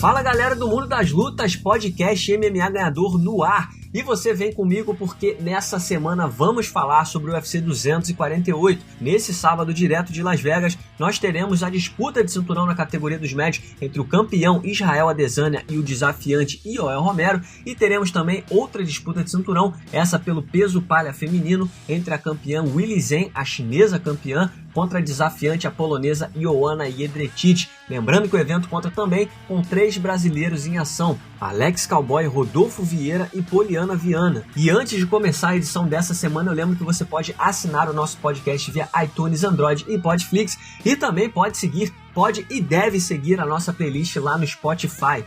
Fala galera do Mundo das Lutas, podcast MMA Ganhador no ar. E você vem comigo porque nessa semana vamos falar sobre o UFC 248. Nesse sábado, direto de Las Vegas, nós teremos a disputa de cinturão na categoria dos médios entre o campeão Israel Adesanya e o desafiante Yoel Romero. E teremos também outra disputa de cinturão, essa pelo peso palha feminino, entre a campeã Weili Zhang, a chinesa campeã, contra a desafiante a polonesa Joanna Jedrzejczyk. Lembrando que o evento conta também com 3 brasileiros em ação: Alex Cowboy, Rodolfo Vieira e Poliana Viana. E antes de começar a edição dessa semana, eu lembro que você pode assinar o nosso podcast via iTunes, Android e Podflix, e também pode e deve seguir a nossa playlist lá no Spotify.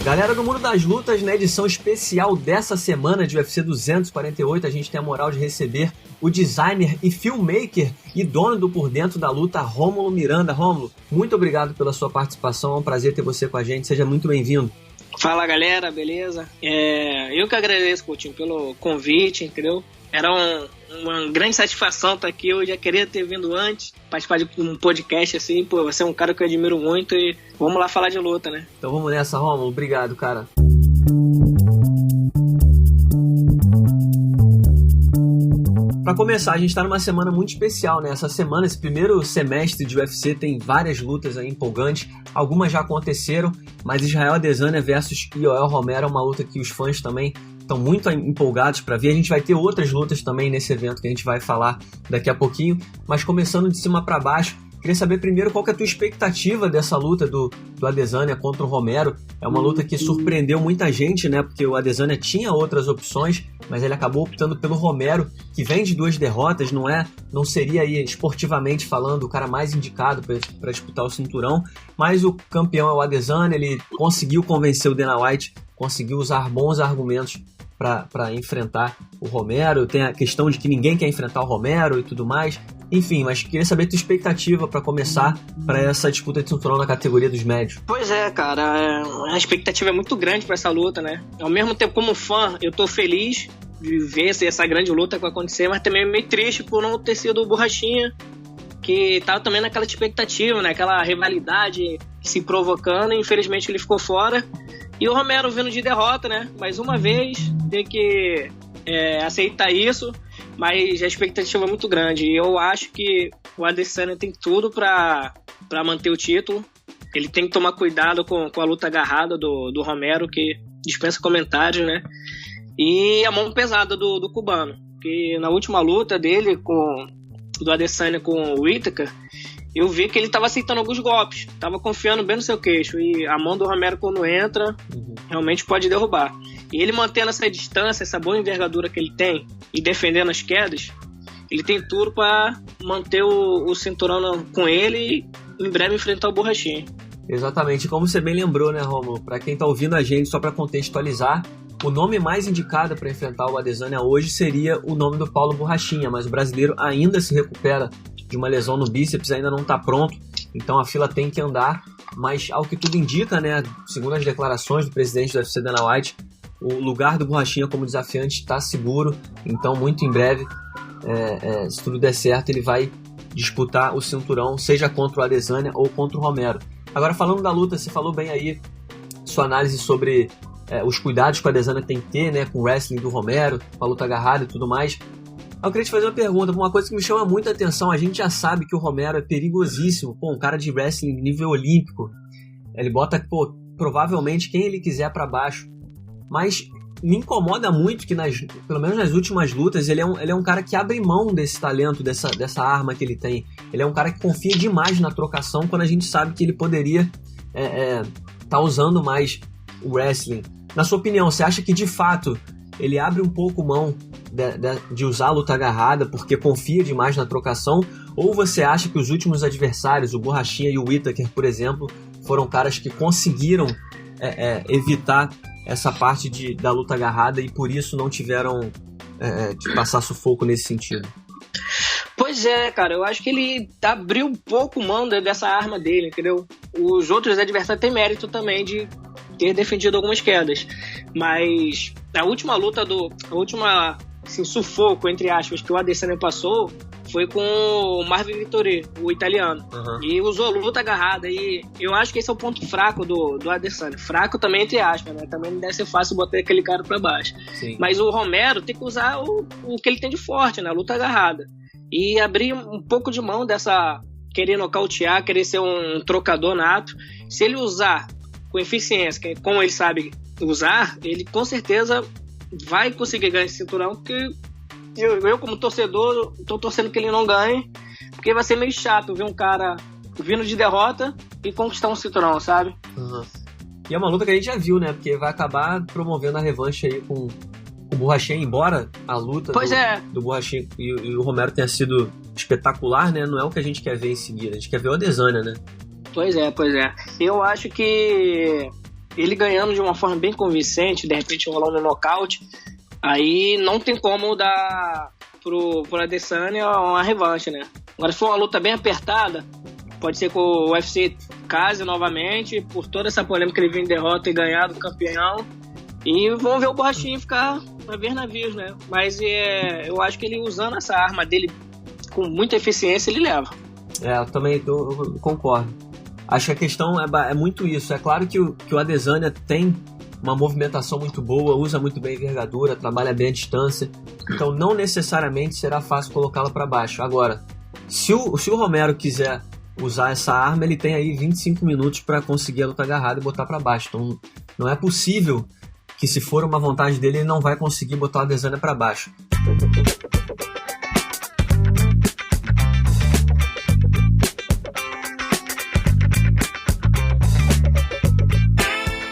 Galera do Mundo das Lutas, na edição especial dessa semana de UFC 248, a gente tem a moral de receber o designer e filmmaker e dono do Por Dentro da Luta, Rômulo Miranda. Rômulo, muito obrigado pela sua participação, é um prazer ter você com a gente, seja muito bem-vindo. Fala galera, beleza? Eu que agradeço, Coutinho, pelo convite, entendeu? Era uma grande satisfação estar aqui, eu já queria ter vindo antes, participar de um podcast assim, pô, você é um cara que eu admiro muito e vamos lá falar de luta, né? Então vamos nessa, Rômulo, obrigado, cara. Para começar, a gente está numa semana muito especial, né? Essa semana, esse primeiro semestre de UFC tem várias lutas aí empolgantes, algumas já aconteceram, mas Israel Adesanya versus Yoel Romero é uma luta que os fãs também estão muito empolgados para ver. A gente vai ter outras lutas também nesse evento que a gente vai falar daqui a pouquinho, mas começando de cima para baixo, queria saber primeiro qual que é a tua expectativa dessa luta do Adesanya contra o Romero. É uma luta que surpreendeu muita gente, né? Porque o Adesanya tinha outras opções, mas ele acabou optando pelo Romero, que vem de 2 derrotas, não seria aí, esportivamente falando, o cara mais indicado para disputar o cinturão, mas o campeão é o Adesanya, ele conseguiu convencer o Dana White, conseguiu usar bons argumentos para enfrentar o Romero. Tem a questão de que ninguém quer enfrentar o Romero e tudo mais. Enfim, mas queria saber a tua expectativa para começar para essa disputa de cinturão na categoria dos médios. Pois é, cara, a expectativa é muito grande para essa luta, né? Ao mesmo tempo, como fã, eu tô feliz de ver essa grande luta que vai acontecer, mas também meio triste por não ter sido o Borrachinha, que tava também naquela expectativa, né? Aquela rivalidade se provocando, e infelizmente ele ficou fora. E o Romero vindo de derrota, né? Mais uma vez, tem que aceitar isso, mas a expectativa é muito grande. E eu acho que o Adesanya tem tudo para manter o título. Ele tem que tomar cuidado com a luta agarrada do Romero, que dispensa comentários, né? E a mão pesada do cubano, que na última luta dele do Adesanya com o Whittaker, eu vi que ele estava aceitando alguns golpes, estava confiando bem no seu queixo, e a mão do Romero, quando entra, realmente pode derrubar. E ele mantendo essa distância, essa boa envergadura que ele tem, e defendendo as quedas, ele tem tudo para manter o cinturão com ele e em breve enfrentar o Borrachinha. Exatamente, como você bem lembrou, né, Rômulo? Para quem está ouvindo a gente, só para contextualizar, o nome mais indicado para enfrentar o Adesanya hoje seria o nome do Paulo Borrachinha, mas o brasileiro ainda se recupera de uma lesão no bíceps, ainda não está pronto, então a fila tem que andar, mas ao que tudo indica, né, segundo as declarações do presidente do UFC, Dana White, o lugar do Borrachinha como desafiante está seguro, então muito em breve, se tudo der certo, ele vai disputar o cinturão, seja contra o Adesanya ou contra o Romero. Agora, falando da luta, você falou bem aí sua análise sobre os cuidados que o Adesanya tem que ter, né, com o wrestling do Romero, com a luta agarrada e tudo mais. Eu queria te fazer uma pergunta, uma coisa que me chama muita atenção. A gente já sabe que o Romero é perigosíssimo, um cara de wrestling nível olímpico. Ele bota, provavelmente quem ele quiser para baixo. Mas me incomoda muito que, pelo menos nas últimas lutas, ele é um cara que abre mão desse talento, dessa arma que ele tem. Ele é um cara que confia demais na trocação, quando a gente sabe que ele poderia tá usando mais o wrestling. Na sua opinião, você acha que de fato ele abre um pouco mão de usar a luta agarrada porque confia demais na trocação, ou você acha que os últimos adversários, o Borrachinha e o Whittaker, por exemplo, foram caras que conseguiram evitar essa parte da luta agarrada e por isso não tiveram de passar sufoco nesse sentido? Pois é, cara, eu acho que ele abriu um pouco mão dessa arma dele, entendeu? Os outros adversários têm mérito também de ter defendido algumas quedas, mas A última assim, sufoco, entre aspas, que o Adesanya passou foi com o Marvin Vettori, o italiano. Uhum. E usou luta agarrada. E eu acho que esse é o ponto fraco do Adesanya. Fraco também, entre aspas, né? Também não deve ser fácil botar aquele cara pra baixo. Sim. Mas o Romero tem que usar o que ele tem de forte, né? A luta agarrada. E abrir um pouco de mão dessa... querer nocautear, querer ser um trocador nato. Se ele usar com eficiência, como ele sabe usar, ele com certeza vai conseguir ganhar esse cinturão, porque eu como torcedor, tô torcendo que ele não ganhe, porque vai ser meio chato ver um cara vindo de derrota e conquistar um cinturão, sabe? Uhum. E é uma luta que a gente já viu, né? Porque vai acabar promovendo a revanche aí com o Borrachinha, embora a luta do Borrachinha e o Romero tenha sido espetacular, né? Não é o que a gente quer ver em seguida. A gente quer ver o Adesanya, né? Pois é. Eu acho que ele ganhando de uma forma bem convincente, de repente rolando um nocaute, aí não tem como dar pro Adesanya uma revanche, né? Agora, se for uma luta bem apertada, pode ser que o UFC case novamente, por toda essa polêmica que ele vem em derrota e ganhar do campeão, e vamos ver o Borrachinha ficar a ver navios, né? Mas eu acho que ele usando essa arma dele com muita eficiência, ele leva. Eu também eu concordo. Acho que a questão é muito isso. É claro que o Adesanya tem uma movimentação muito boa, usa muito bem a envergadura, trabalha bem a distância, então não necessariamente será fácil colocá-lo para baixo. Agora, se o Romero quiser usar essa arma, ele tem aí 25 minutos para conseguir a luta agarrada e botar para baixo. Então não é possível que, se for uma vontade dele, ele não vai conseguir botar o Adesanya para baixo.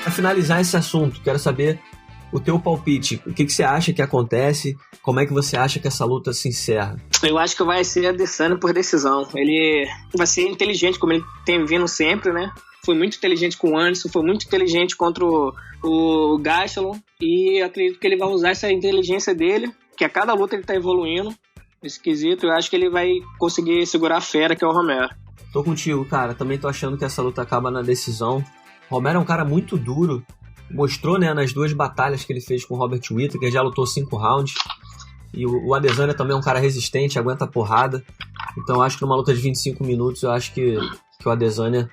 Para finalizar esse assunto, quero saber o teu palpite. O que você acha que acontece? Como é que você acha que essa luta se encerra? Eu acho que vai ser Adesanya por decisão. Ele vai ser inteligente, como ele tem vindo sempre, né? Foi muito inteligente com o Anderson, foi muito inteligente contra o Gastelum, e acredito que ele vai usar essa inteligência dele, que a cada luta ele tá evoluindo nesse quesito. Eu acho que ele vai conseguir segurar a fera, que é o Romero. Tô contigo, cara. Também tô achando que essa luta acaba na decisão. O Romero é um cara muito duro. Mostrou, né, nas 2 batalhas que ele fez com o Robert Whittaker, já lutou 5 rounds. E o Adesanya também é um cara resistente, aguenta a porrada. Então eu acho que numa luta de 25 minutos, eu acho que o Adesanya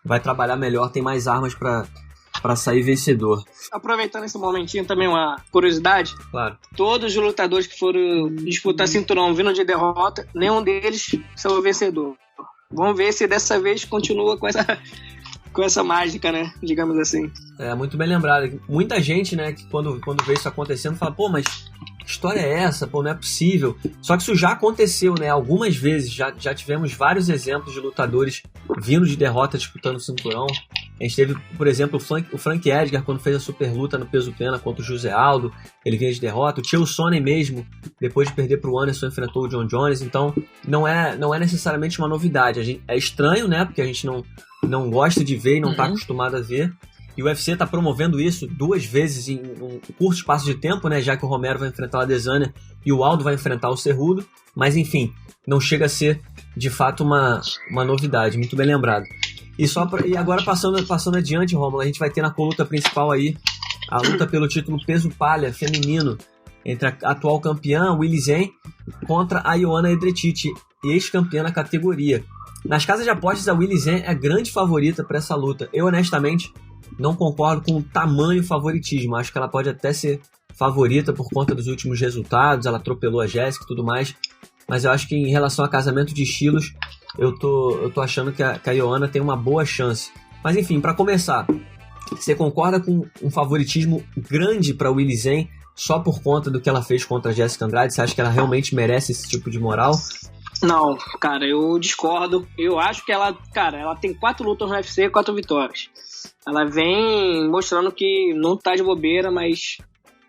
vai trabalhar melhor, tem mais armas pra sair vencedor. Aproveitando esse momentinho também, uma curiosidade. Claro. Todos os lutadores que foram disputar cinturão vindo de derrota, nenhum deles são o vencedor. Vamos ver se dessa vez continua com essa mágica, né? Digamos assim. É, muito bem lembrado. Muita gente, né, que quando vê isso acontecendo, fala, pô, mas que história é essa? Pô, não é possível. Só que isso já aconteceu, né? Algumas vezes, já tivemos vários exemplos de lutadores vindo de derrota disputando o cinturão. A gente teve, por exemplo, o Frank Edgar, quando fez a super luta no peso pena contra o José Aldo, ele vinha de derrota. O Chael Sonnen mesmo, depois de perder para o Anderson, enfrentou o John Jones. Então, não é necessariamente uma novidade. É estranho, né? Porque a gente não gosta de ver e não está acostumado a ver. E o UFC está promovendo isso 2 vezes em um curto espaço de tempo, né? Já que o Romero vai enfrentar o Adesanya e o Aldo vai enfrentar o Cerrudo. Mas, enfim, não chega a ser, de fato, uma novidade. Muito bem lembrado. E agora, passando adiante, Rômulo, a gente vai ter na luta principal aí a luta pelo título peso palha feminino entre a atual campeã, Weili Zhang, contra a Joanna Jedrzejczyk, ex-campeã na categoria. Nas casas de apostas, a Weili Zhang é a grande favorita para essa luta. Eu, honestamente, não concordo com o tamanho favoritismo. Acho que ela pode até ser favorita por conta dos últimos resultados. Ela atropelou a Jéssica e tudo mais. Mas eu acho que em relação a casamento de estilos, eu tô achando que a Joanna tem uma boa chance. Mas enfim, para começar, você concorda com um favoritismo grande para Weili Zhang só por conta do que ela fez contra a Jéssica Andrade? Você acha que ela realmente merece esse tipo de moral? Não, cara, eu discordo. Eu acho que ela tem 4 lutas no UFC e 4 vitórias. Ela vem mostrando que não tá de bobeira, mas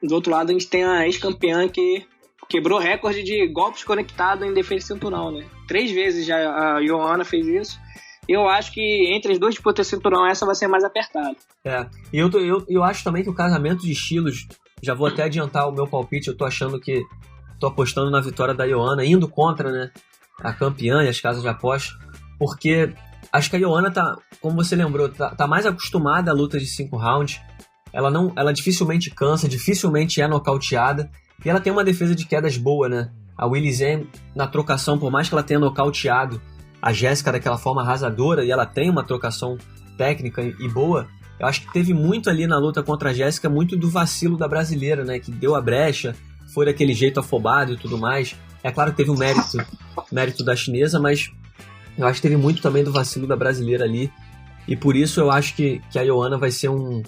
do outro lado a gente tem a ex-campeã que quebrou recorde de golpes conectados em defesa cinturão, né? 3 vezes já a Joanna fez isso. Eu acho que entre as 2 disputas de cinturão, essa vai ser mais apertada. E eu acho também que o casamento de estilos, já vou até adiantar o meu palpite, eu tô achando que tô apostando na vitória da Joanna, indo contra, né, a campeã e as casas de aposta, porque acho que a Joanna tá, como você lembrou, tá mais acostumada a luta de 5 rounds. ela dificilmente cansa, dificilmente é nocauteada, e ela tem uma defesa de quedas boa, né? A Weili Zhang, na trocação, por mais que ela tenha nocauteado a Jéssica daquela forma arrasadora, e ela tem uma trocação técnica e boa, eu acho que teve muito ali na luta contra a Jéssica, muito do vacilo da brasileira, né? Que deu a brecha, foi daquele jeito afobado e tudo mais. É claro que teve um mérito da chinesa, mas eu acho que teve muito também do vacilo da brasileira ali, e por isso eu acho que a Joanna vai ser um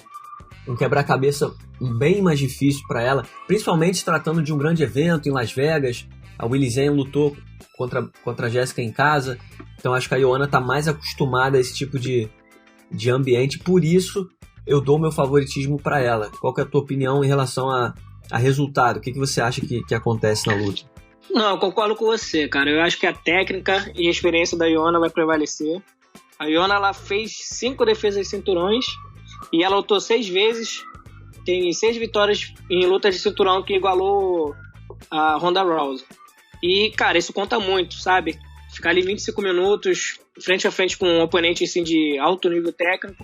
quebra-cabeça bem mais difícil para ela, principalmente se tratando de um grande evento em Las Vegas. A Weili Zhang lutou contra a Jéssica em casa, então acho que a Joanna está mais acostumada a esse tipo de ambiente, por isso eu dou meu favoritismo para ela. Qual que é a tua opinião em relação a resultado? O que você acha que acontece na luta? Não, eu concordo com você, cara. Eu acho que a técnica e a experiência da Joanna vai prevalecer. A Joanna, ela fez 5 defesas de cinturões e ela lutou 6 vezes. Tem 6 vitórias em luta de cinturão, que igualou a Ronda Rousey. E, cara, isso conta muito, sabe? Ficar ali 25 minutos, frente a frente com um oponente assim, de alto nível técnico.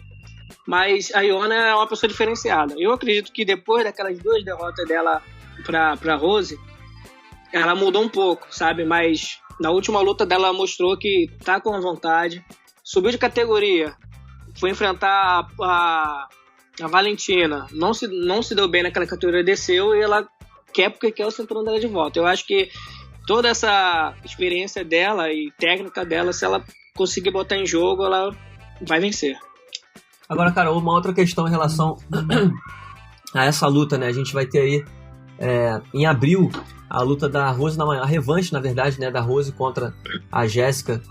Mas a Joanna é uma pessoa diferenciada. Eu acredito que depois daquelas 2 derrotas dela pra Rose, ela mudou um pouco, sabe? Mas na última luta dela mostrou que tá com vontade. Subiu de categoria, foi enfrentar a Valentina. Não se deu bem naquela categoria, desceu, e ela quer porque quer o cinturão dela de volta. Eu acho que toda essa experiência dela e técnica dela, se ela conseguir botar em jogo, ela vai vencer. Agora, cara, uma outra questão em relação a essa luta, né? A gente vai ter aí em abril a luta da Rose, a revanche, na verdade, né, da Rose contra a Jéssica.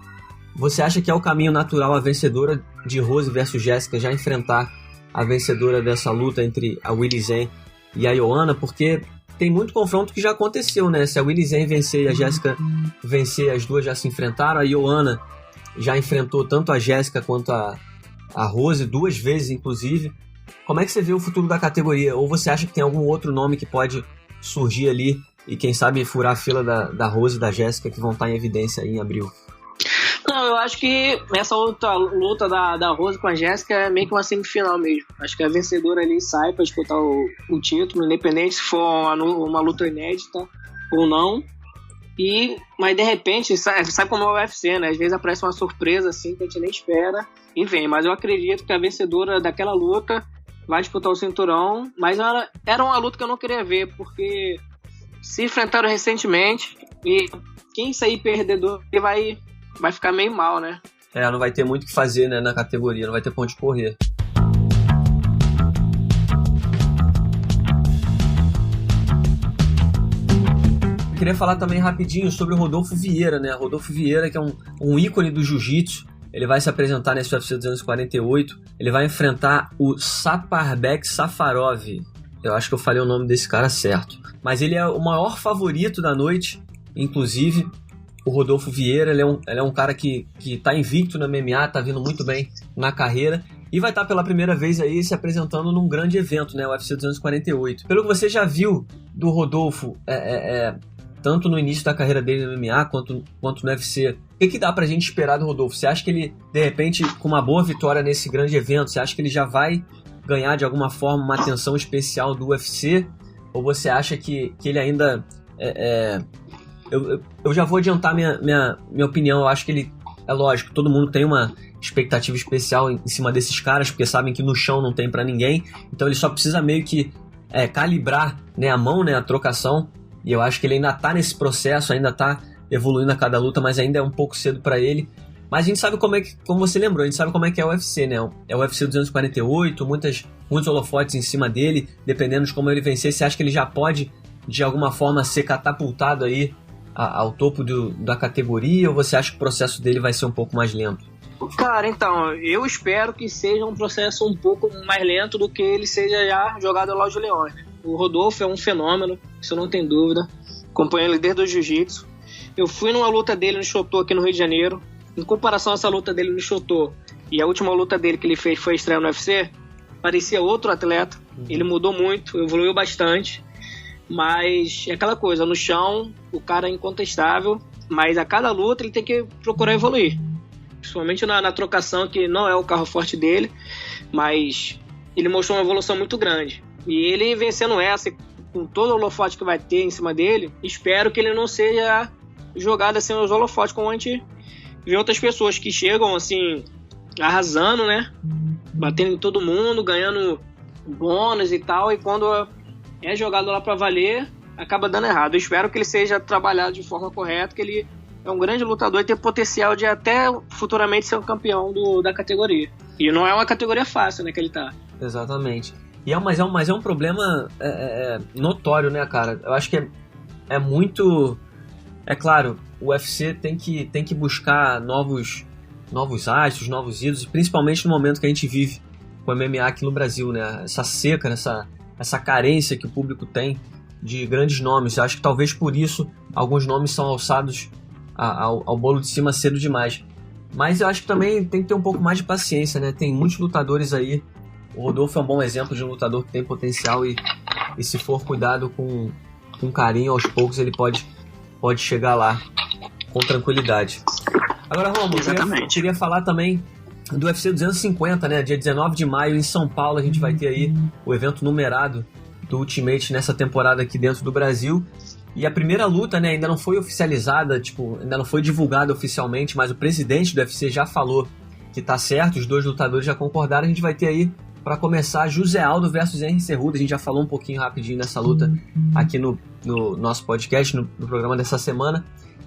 Você acha que é o caminho natural a vencedora de Rose versus Jéssica já enfrentar a vencedora dessa luta entre a Weili Zhang e a Joanna? Porque tem muito confronto que já aconteceu, né? Se a Weili Zhang vencer e a Jéssica vencer, as duas já se enfrentaram. A Joanna já enfrentou tanto a Jéssica quanto a Rose, 2 vezes inclusive. Como é que você vê o futuro da categoria? Ou você acha que tem algum outro nome que pode surgir ali e quem sabe furar a fila da Rose e da Jéssica, que vão estar em evidência aí em abril? Não, eu acho que essa luta da Rose com a Jéssica é meio que uma semifinal mesmo. Acho que a vencedora ali sai para disputar o título, independente se for uma luta inédita ou não. Mas de repente, sabe como é o UFC, né? Às vezes aparece uma surpresa assim que a gente nem espera e vem. Mas eu acredito que a vencedora daquela luta vai disputar o cinturão. Mas era uma luta que eu não queria ver, porque se enfrentaram recentemente e quem sair perdedor vai ficar meio mal, né? Não vai ter muito o que fazer, né, na categoria, não vai ter pra onde correr. Eu queria falar também rapidinho sobre o Rodolfo Vieira, né? Rodolfo Vieira, que é um ícone do jiu-jitsu. Ele vai se apresentar nesse UFC 248. Ele vai enfrentar o Saparbek Safarov. Eu acho que eu falei o nome desse cara certo. Mas ele é o maior favorito da noite, inclusive. O Rodolfo Vieira, ele é um cara que tá invicto na MMA, tá vindo muito bem na carreira e vai estar pela primeira vez aí se apresentando num grande evento, né, o UFC 248. Pelo que você já viu do Rodolfo, tanto no início da carreira dele no MMA quanto no UFC, o que dá pra gente esperar do Rodolfo? Você acha que ele, de repente, com uma boa vitória nesse grande evento, você acha que ele já vai ganhar de alguma forma uma atenção especial do UFC? Ou você acha que ele ainda... Eu já vou adiantar minha opinião. Eu acho que ele, é lógico, todo mundo tem uma expectativa especial em cima desses caras, porque sabem que no chão não tem pra ninguém, então ele só precisa meio que calibrar, né, a mão, né, a trocação, e eu acho que ele ainda tá nesse processo, ainda tá evoluindo a cada luta, mas ainda é um pouco cedo pra ele. Mas a gente sabe como você lembrou, a gente sabe como é que é o UFC, né? É o UFC 248, muitos holofotes em cima dele, dependendo de como ele vencer. Você acha que ele já pode, de alguma forma, ser catapultado aí ao topo da categoria, ou você acha que o processo dele vai ser um pouco mais lento? Cara, então, eu espero que seja um processo um pouco mais lento do que ele seja já jogado ao Laude Leões. O Rodolfo é um fenômeno, isso não tem dúvida. Acompanho ele desde o jiu-jitsu. Eu fui numa luta dele no Shotô aqui no Rio de Janeiro. Em comparação a essa luta dele no Shotô e a última luta dele que ele fez foi estreia no UFC, parecia outro atleta. Ele mudou muito, evoluiu bastante. Mas é aquela coisa, no chão o cara é incontestável, mas a cada luta ele tem que procurar evoluir, principalmente na trocação, que não é o carro forte dele, mas ele mostrou uma evolução muito grande. E ele vencendo essa, com todo o holofote que vai ter em cima dele, espero que ele não seja jogado assim nos holofotes, como a gente vê outras pessoas que chegam assim, arrasando, né? Batendo em todo mundo, ganhando bônus e tal, e quando é jogado lá pra valer, acaba dando errado. Eu espero que ele seja trabalhado de forma correta, que ele é um grande lutador e tem potencial de até futuramente ser um campeão da categoria. E não é uma categoria fácil, né, que ele tá. Exatamente. Mas é um problema notório, né, cara? Eu acho que é muito... É claro, o UFC tem que buscar novos astros, novos ídolos, principalmente no momento que a gente vive com o MMA aqui no Brasil, né? Essa seca, essa carência que o público tem de grandes nomes. Eu acho que talvez por isso alguns nomes são alçados ao bolo de cima cedo demais. Mas eu acho que também tem que ter um pouco mais de paciência, né? Tem muitos lutadores aí. O Rodolfo é um bom exemplo de um lutador que tem potencial e se for cuidado com carinho, aos poucos ele pode chegar lá com tranquilidade. Agora, Romulo, eu queria falar também do UFC 250, né? Dia 19 de maio em São Paulo a gente vai ter aí o evento numerado do Ultimate nessa temporada aqui dentro do Brasil. E a primeira luta, né, ainda não foi oficializada, ainda não foi divulgada oficialmente, mas o presidente do UFC já falou que tá certo, os dois lutadores já concordaram. A gente vai ter aí, para começar, José Aldo versus Henry Cejudo. A gente já falou um pouquinho rapidinho nessa luta aqui no nosso podcast, no programa dessa semana.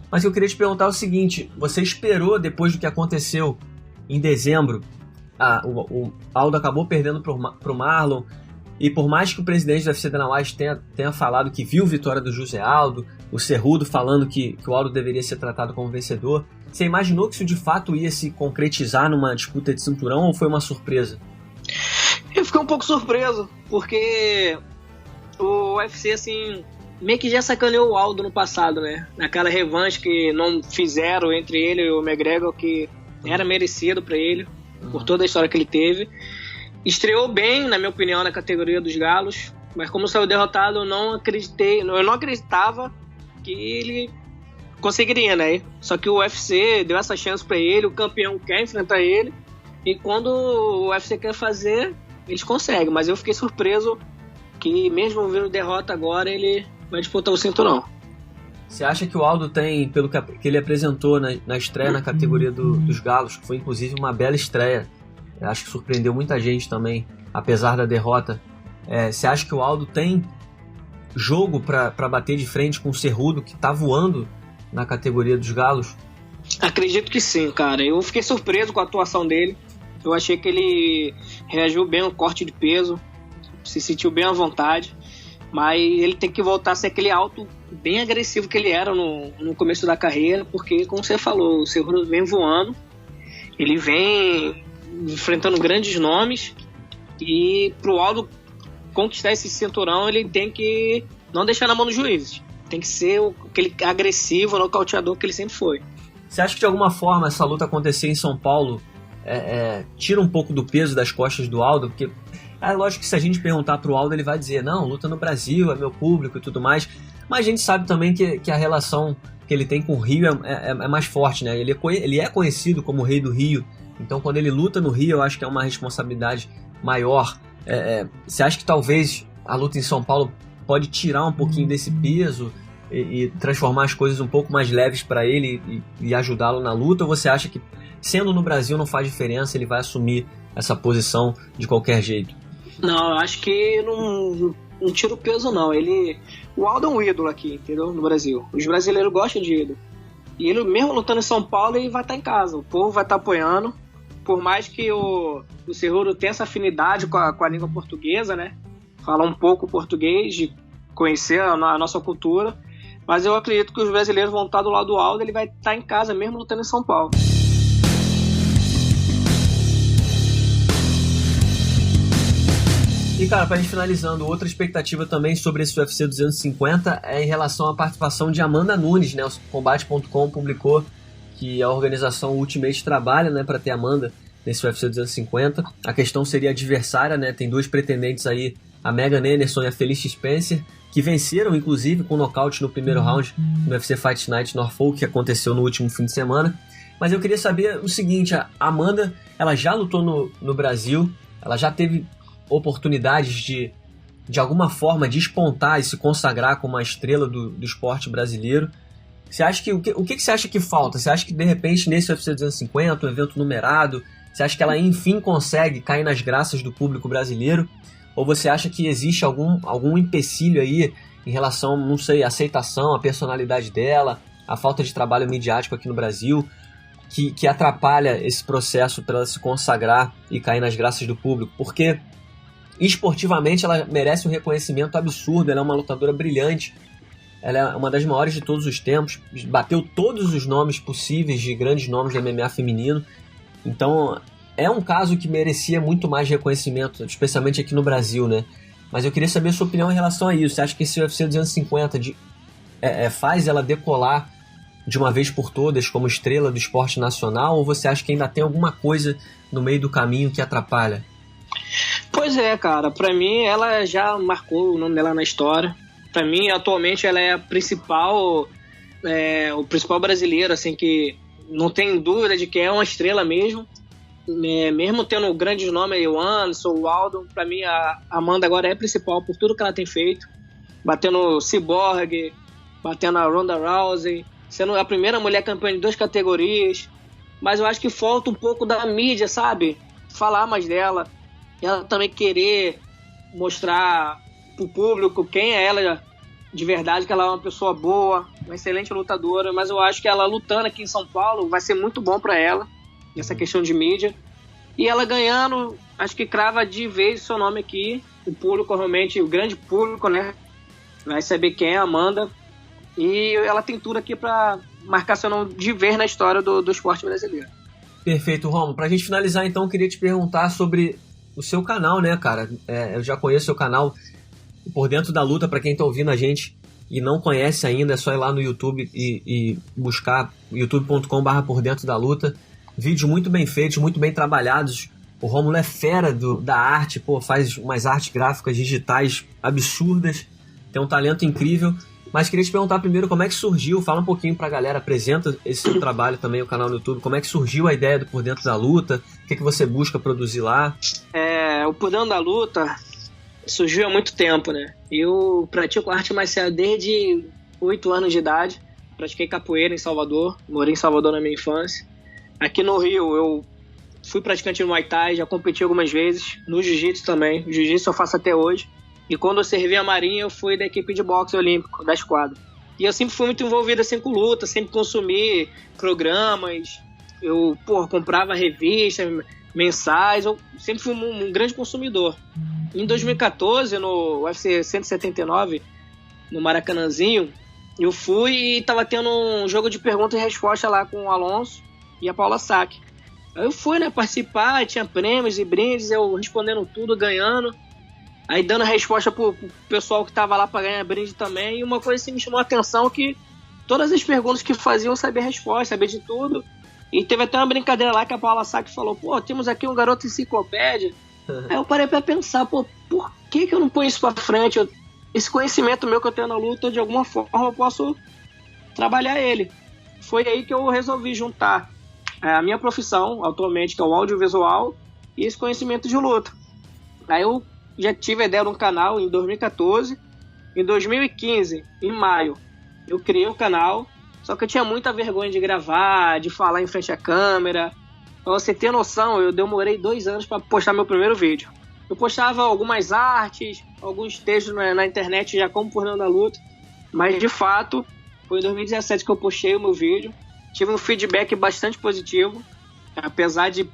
Mas eu queria te perguntar o seguinte: você esperou, depois do que aconteceu em dezembro, o Aldo acabou perdendo pro Marlon, e por mais que o presidente do UFC, Dana White, tenha falado que viu a vitória do José Aldo, o Cejudo falando que o Aldo deveria ser tratado como vencedor, você imaginou que isso de fato ia se concretizar numa disputa de cinturão ou foi uma surpresa? Eu fiquei um pouco surpreso, porque o UFC, assim, meio que já sacaneou o Aldo no passado, né? Naquela revanche que não fizeram entre ele e o McGregor, que era merecido pra ele, por toda a história que ele teve. Estreou bem, na minha opinião, na categoria dos galos, mas como saiu derrotado, eu não acreditava que ele conseguiria, né? Só que o UFC deu essa chance pra ele, o campeão quer enfrentar ele, e quando o UFC quer fazer, eles conseguem. Mas eu fiquei surpreso que, mesmo vendo derrota agora, ele vai disputar o cinturão. Você acha que o Aldo tem, pelo que ele apresentou na estreia na categoria dos galos, que foi inclusive uma bela estreia, eu acho que surpreendeu muita gente também, apesar da derrota, você acha que o Aldo tem jogo para bater de frente com o Cejudo, que tá voando na categoria dos galos? Acredito que sim, cara. Eu fiquei surpreso com a atuação dele. Eu achei que ele reagiu bem ao corte de peso, se sentiu bem à vontade, mas ele tem que voltar a ser aquele alto bem agressivo que ele era no começo da carreira, porque, como você falou, o Cejudo vem voando, ele vem enfrentando grandes nomes, e pro Aldo conquistar esse cinturão, ele tem que não deixar na mão dos juízes, tem que ser aquele agressivo, nocauteador que ele sempre foi. Você acha que de alguma forma essa luta acontecer em São Paulo tira um pouco do peso das costas do Aldo? Porque é lógico que se a gente perguntar pro Aldo, ele vai dizer, não, luta no Brasil, é meu público e tudo mais, mas a gente sabe também que a relação que ele tem com o Rio é mais forte, né? Ele é conhecido como o Rei do Rio, então quando ele luta no Rio, eu acho que é uma responsabilidade maior. Você acha que talvez a luta em São Paulo pode tirar um pouquinho desse peso e transformar as coisas um pouco mais leves para ele e ajudá-lo na luta? Ou você acha que, sendo no Brasil, não faz diferença, ele vai assumir essa posição de qualquer jeito? Não, eu acho que não tira o peso, não. O Aldo é um ídolo aqui, entendeu? No Brasil. Os brasileiros gostam de ídolo. E ele, mesmo lutando em São Paulo, ele vai estar em casa. O povo vai estar apoiando. Por mais que o Cejudo tenha essa afinidade com a língua portuguesa, né? Falar um pouco português, de conhecer a nossa cultura. Mas eu acredito que os brasileiros vão estar do lado do Aldo, ele vai estar em casa mesmo lutando em São Paulo. E, cara, pra gente finalizando, outra expectativa também sobre esse UFC 250 é em relação à participação de Amanda Nunes, né? O Combate.com publicou que a organização Ultimate trabalha, né, para ter Amanda nesse UFC 250. A questão seria adversária, né? Tem duas pretendentes aí, a Megan Anderson e a Felicia Spencer, que venceram, inclusive, com nocaute no primeiro round no UFC Fight Night Norfolk, que aconteceu no último fim de semana. Mas eu queria saber o seguinte, a Amanda, ela já lutou no Brasil, ela já teve oportunidades de alguma forma despontar e se consagrar como uma estrela do esporte brasileiro. Você acha que, o que você acha que falta? Você acha que de repente nesse UFC 250, um evento numerado, você acha que ela enfim consegue cair nas graças do público brasileiro? Ou você acha que existe algum empecilho aí em relação, não sei, à aceitação, à personalidade dela, à falta de trabalho midiático aqui no Brasil, que atrapalha esse processo para ela se consagrar e cair nas graças do público? Porque esportivamente ela merece um reconhecimento absurdo, ela é uma lutadora brilhante, ela é uma das maiores de todos os tempos, bateu todos os nomes possíveis de grandes nomes do MMA feminino, então é um caso que merecia muito mais reconhecimento, especialmente aqui no Brasil, né? Mas eu queria saber a sua opinião em relação a isso. Você acha que esse UFC 250 faz ela decolar de uma vez por todas como estrela do esporte nacional, ou você acha que ainda tem alguma coisa no meio do caminho que atrapalha? Pois é, cara, pra mim ela já marcou o nome dela na história. Pra mim, atualmente, ela é a principal, o principal brasileiro, assim, que não tem dúvida de que é uma estrela mesmo. Mesmo tendo grandes nomes, o Anderson, o Aldo, pra mim a Amanda agora é a principal por tudo que ela tem feito. Batendo o Cyborg, batendo a Ronda Rousey, sendo a primeira mulher campeã de 2 categorias. Mas eu acho que falta um pouco da mídia, sabe? Falar mais dela. Ela também querer mostrar pro público quem é ela de verdade, que ela é uma pessoa boa, uma excelente lutadora. Mas eu acho que ela lutando aqui em São Paulo vai ser muito bom pra ela, essa questão de mídia. E ela ganhando, acho que crava de vez o seu nome aqui. O público, realmente, o grande público, né, vai saber quem é a Amanda. E ela tem tudo aqui pra marcar seu nome de vez na história do esporte brasileiro. Perfeito, Romo. Pra gente finalizar, então, eu queria te perguntar sobre o seu canal, né, cara? Eu já conheço o seu canal Por Dentro da Luta. Pra quem tá ouvindo a gente e não conhece ainda, é só ir lá no YouTube e buscar youtube.com/, Por Dentro da Luta. Vídeos muito bem feitos, muito bem trabalhados. O Rômulo é fera da arte, faz umas artes gráficas digitais absurdas, tem um talento incrível. Mas queria te perguntar primeiro como é que surgiu, fala um pouquinho pra galera, apresenta esse seu trabalho também, o canal no YouTube, como é que surgiu a ideia do Por Dentro da Luta, o que você busca produzir lá? O Por Dentro da Luta surgiu há muito tempo, né? Eu pratico arte marcial desde 8 anos de idade, pratiquei capoeira em Salvador, morei em Salvador na minha infância. Aqui no Rio eu fui praticante do Muay Thai, já competi algumas vezes, no Jiu-Jitsu também, o Jiu-Jitsu eu faço até hoje. E quando eu servi a Marinha, eu fui da equipe de boxe olímpico, da esquadra. E eu sempre fui muito envolvido assim com luta, sempre consumi programas, eu comprava revistas, mensais, eu sempre fui um grande consumidor. Em 2014, no UFC 179, no Maracanãzinho, eu fui e tava tendo um jogo de pergunta e resposta lá com o Alonso e a Paula Sack. Aí eu fui, né, participar, tinha prêmios e brindes, eu respondendo tudo, ganhando. Aí dando a resposta pro pessoal que tava lá pra ganhar brinde também. E uma coisa assim me chamou a atenção, que todas as perguntas que faziam eu sabia a resposta, sabia de tudo. E teve até uma brincadeira lá que a Paula Sack falou, temos aqui um garoto enciclopédia. Aí eu parei pra pensar, por que eu não ponho isso pra frente? Esse conhecimento meu que eu tenho na luta, de alguma forma eu posso trabalhar ele. Foi aí que eu resolvi juntar a minha profissão atualmente, que é o audiovisual, e esse conhecimento de luta. Aí eu já tive a ideia de um canal em 2014. Em 2015, em maio, eu criei o canal, só que eu tinha muita vergonha de gravar, de falar em frente à câmera. Pra você ter noção, eu demorei 2 anos para postar meu primeiro vídeo. Eu postava algumas artes, alguns textos na internet já como Por Dentro da Luta, mas de fato foi em 2017 que eu postei o meu vídeo. Tive um feedback bastante positivo, apesar de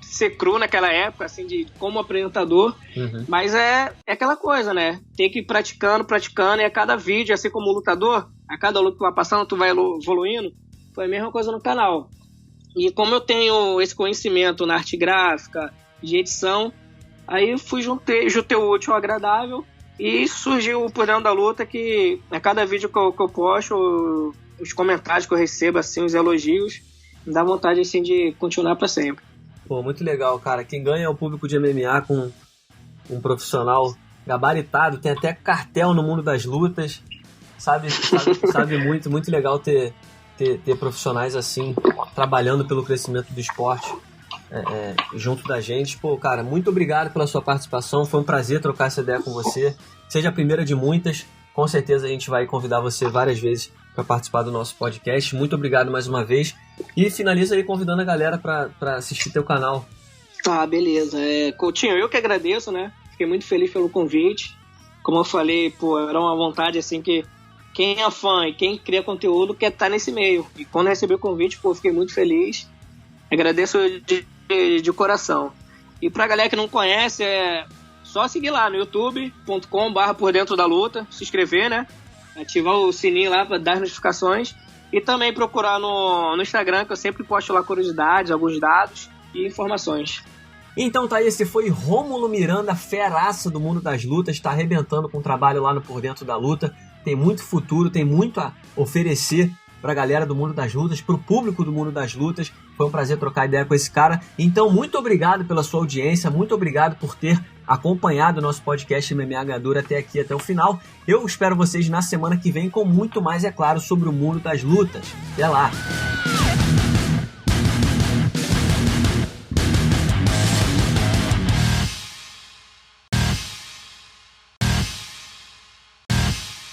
ser cru naquela época, assim, como apresentador. Mas é aquela coisa, né? Tem que ir praticando, e a cada vídeo, assim como lutador, a cada luta que vai passando, tu vai evoluindo. Foi a mesma coisa no canal. E como eu tenho esse conhecimento na arte gráfica, de edição, aí juntei o útil ao agradável e surgiu o Por Dentro da Luta, que a cada vídeo que eu posto, os comentários que eu recebo, assim, os elogios, me dá vontade, assim, de continuar para sempre. Muito legal, cara. Quem ganha é o público de MMA com um profissional gabaritado, tem até cartel no mundo das lutas, sabe muito, muito legal ter profissionais assim, trabalhando pelo crescimento do esporte. junto da gente. Pô, cara, muito obrigado pela sua participação, foi um prazer trocar essa ideia com você. Seja a primeira de muitas, com certeza a gente vai convidar você várias vezes para participar do nosso podcast. Muito obrigado mais uma vez. E finaliza aí convidando a galera para assistir teu canal. Tá, beleza. Coutinho, eu que agradeço, né? Fiquei muito feliz pelo convite. Como eu falei, pô, era uma vontade assim que quem é fã e quem cria conteúdo quer estar nesse meio. E quando eu recebi o convite, pô, fiquei muito feliz. Agradeço de coração. E pra galera que não conhece, é só seguir lá no youtube.com/por dentro da luta, se inscrever, né? Ativar o sininho lá para dar as notificações. E também procurar no Instagram, que eu sempre posto lá curiosidades, alguns dados e informações. Então tá aí, esse foi Rômulo Miranda, feraça do mundo das lutas, tá arrebentando com o trabalho lá no Por Dentro da Luta. Tem muito futuro, tem muito a oferecer pra galera do mundo das lutas, pro público do mundo das lutas. Foi um prazer trocar ideia com esse cara. Então, muito obrigado pela sua audiência, muito obrigado por ter acompanhado o nosso podcast MMA Ganhador até aqui, até o final. Eu espero vocês na semana que vem com muito mais, é claro, sobre o mundo das lutas. Até lá!